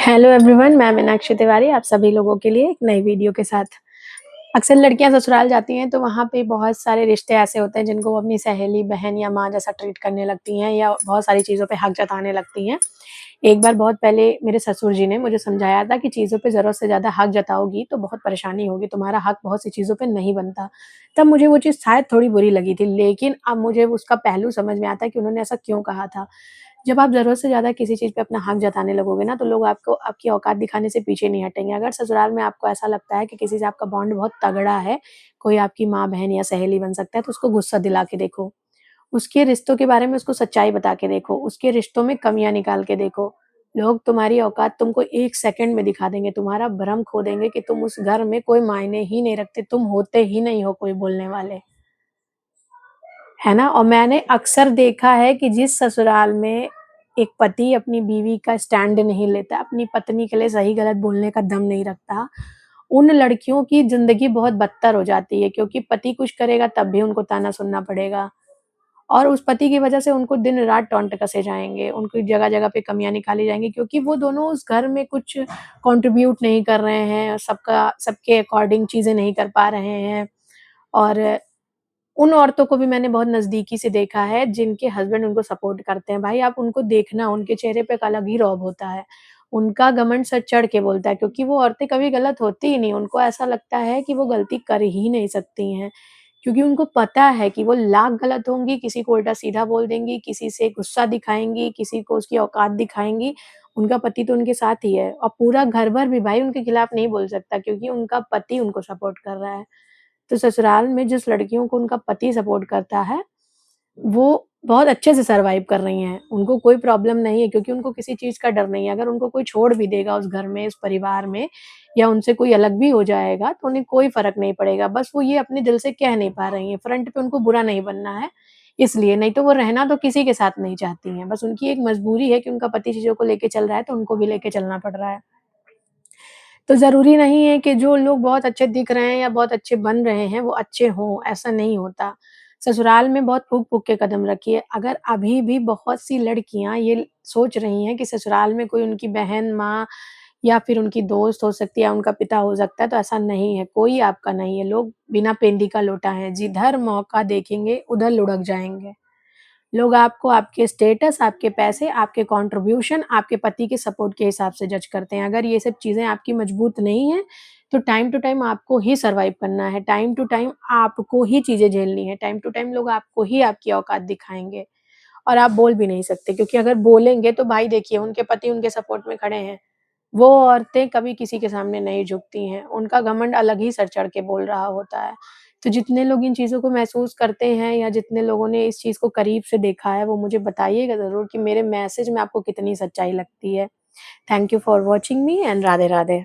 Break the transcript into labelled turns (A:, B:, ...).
A: Hello everyone, मैं मीनाक्षी तिवारी आप सभी लोगों के लिए एक नई वीडियो के साथ। अक्सर लड़कियां ससुराल जाती हैं तो वहाँ पे बहुत सारे रिश्ते ऐसे होते हैं जिनको वो अपनी सहेली, बहन या माँ जैसा ट्रीट करने लगती हैं या बहुत सारी चीज़ों पे हक जताने लगती हैं। एक बार बहुत पहले मेरे ससुर जी ने मुझे समझाया था कि चीज़ों पे ज़रूरत से ज़्यादा हक जताओगी तो बहुत परेशानी होगी, तुम्हारा हक बहुत सी चीज़ों पे नहीं बनता। तब मुझे वो चीज़ शायद थोड़ी बुरी लगी थी, लेकिन अब मुझे उसका पहलू समझ में आता है कि उन्होंने ऐसा क्यों कहा था। जब आप ज़रूरत से ज़्यादा किसी चीज़ पे अपना हक जताने लगोगे ना, तो लोग आपको आपकी औकात दिखाने से पीछे नहीं हटेंगे। अगर ससुराल में आपको ऐसा लगता है कि किसी से आपका बॉन्ड बहुत तगड़ा है, कोई आपकी माँ, बहन या सहेली बन सकता है, तो उसको गुस्सा दिला के देखो। उसके रिश्तों के बारे में उसको सच्चाई बता के देखो, उसके रिश्तों में कमियाँ निकाल के देखो। लोग तुम्हारी औकात तुमको 1 सेकंड में दिखा देंगे, तुम्हारा भ्रम खो देंगे कि तुम उस घर में कोई मायने ही नहीं रखते, तुम होते ही नहीं हो कोई बोलने वाले। है ना? और मैंने अक्सर देखा है कि जिस ससुराल में एक पति अपनी बीवी का स्टैंड नहीं लेता, अपनी पत्नी के लिए सही-गलत बोलने का दम नहीं रखता, उन लड़कियों की ज़िंदगी बहुत बदतर हो जाती है क्योंकि पति कुछ करेगा तब भी उनको ताना सुनना पड़ेगा और उस पति की वजह से उनको दिन-रात टॉन्ट कसे जाएँगे, उनकी जगह-जगह पे कमियाँ निकाली जाएँगी क्योंकि वो दोनों उस घर में कुछ कंट्रीब्यूट नहीं कर रहे हैं, सबके अकॉर्डिंग चीज़ें नहीं कर पा रहे हैं और उन औरतों को भी मैंने बहुत नज़दीकी से देखा है जिनके हस्बैंड उनको सपोर्ट करते हैं। भाई आप उनको देखना, उनके चेहरे पे एक अलग ही रौब होता है। उनका घमंड सर चढ़ के बोलता है क्योंकि वो औरतें कभी गलत होती ही नहीं, उनको ऐसा लगता है कि वो गलती कर ही नहीं सकती हैं। क्योंकि उनको पता है कि वो लाख गलत होंगी, किसी को उल्टा-सीधा बोल देंगी, किसी से गुस्सा दिखाएँगी, किसी को उसकी औकात दिखाएँगी, उनका पति तो उनके साथ ही है और पूरा घर-भर भी भाई उनके खिलाफ नहीं बोल सकता क्योंकि उनका पति उनको सपोर्ट कर रहा है। तो ससुराल में जिस लड़कियों को उनका पति सपोर्ट करता है, वो बहुत अच्छे से सर्वाइव कर रही हैं। उनको कोई प्रॉब्लम नहीं है क्योंकि उनको किसी चीज़ का डर नहीं है। अगर उनको कोई छोड़ भी देगा उस घर में, इस परिवार में या उनसे कोई अलग भी हो जाएगा, तो उन्हें कोई फ़र्क नहीं पड़ेगा। बस वो ये अपने दिल से कह नहीं पा रही हैं। फ्रंट पे उनको बुरा नहीं बनना है, इसलिए। नहीं तो वो रहना तो किसी के साथ नहीं चाहती हैं। बस उनकी एक मजबूरी है कि उनका पति चीज़ों को लेके चल रहा है, तो उनको भी लेके चलना पड़ रहा है। तो ज़रूरी नहीं है कि जो लोग बहुत अच्छे दिख रहे हैं या बहुत अच्छे बन रहे हैं, वो अच्छे हों, ऐसा नहीं होता। ससुराल में बहुत फूँक-फूँक के कदम रखिए। अगर अभी भी बहुत सी लड़कियाँ ये सोच रही हैं कि ससुराल में कोई उनकी बहन, माँ या फिर उनकी दोस्त हो सकती है या उनका पिता हो सकता है, तो ऐसा नहीं है, कोई आपका नहीं है। लोग बिना पेंदी का लोटा हैं, जिधर मौका देखेंगे, उधर लुढ़क जाएँगे। लोग आपको आपके स्टेटस, आपके पैसे, आपके कंट्रीब्यूशन, आपके पति के सपोर्ट के हिसाब से जज करते हैं। अगर ये सब चीज़ें आपकी मजबूत नहीं हैं, तो टाइम टू टाइम आपको ही सर्वाइव करना है, टाइम टू टाइम आपको ही चीज़ें झेलनी है, टाइम टू टाइम लोग आपको ही आपकी औकात दिखाएँगे और आप बोल भी नहीं सकते क्योंकि अगर बोलेंगे तो भाई देखिए उनके पति उनके सपोर्ट में खड़े हैं। वो औरतें कभी किसी के सामने नहीं झुकती हैं, उनका घमंड अलग ही सर चढ़ के बोल रहा होता है। तो जितने लोग इन चीज़ों को महसूस करते हैं या जितने लोगों ने इस चीज़ को करीब से देखा है, वो मुझे बताइएगा ज़रूर कि मेरे मैसेज में आपको कितनी सच्चाई लगती है। Thank you for watching me and Radhe Radhe.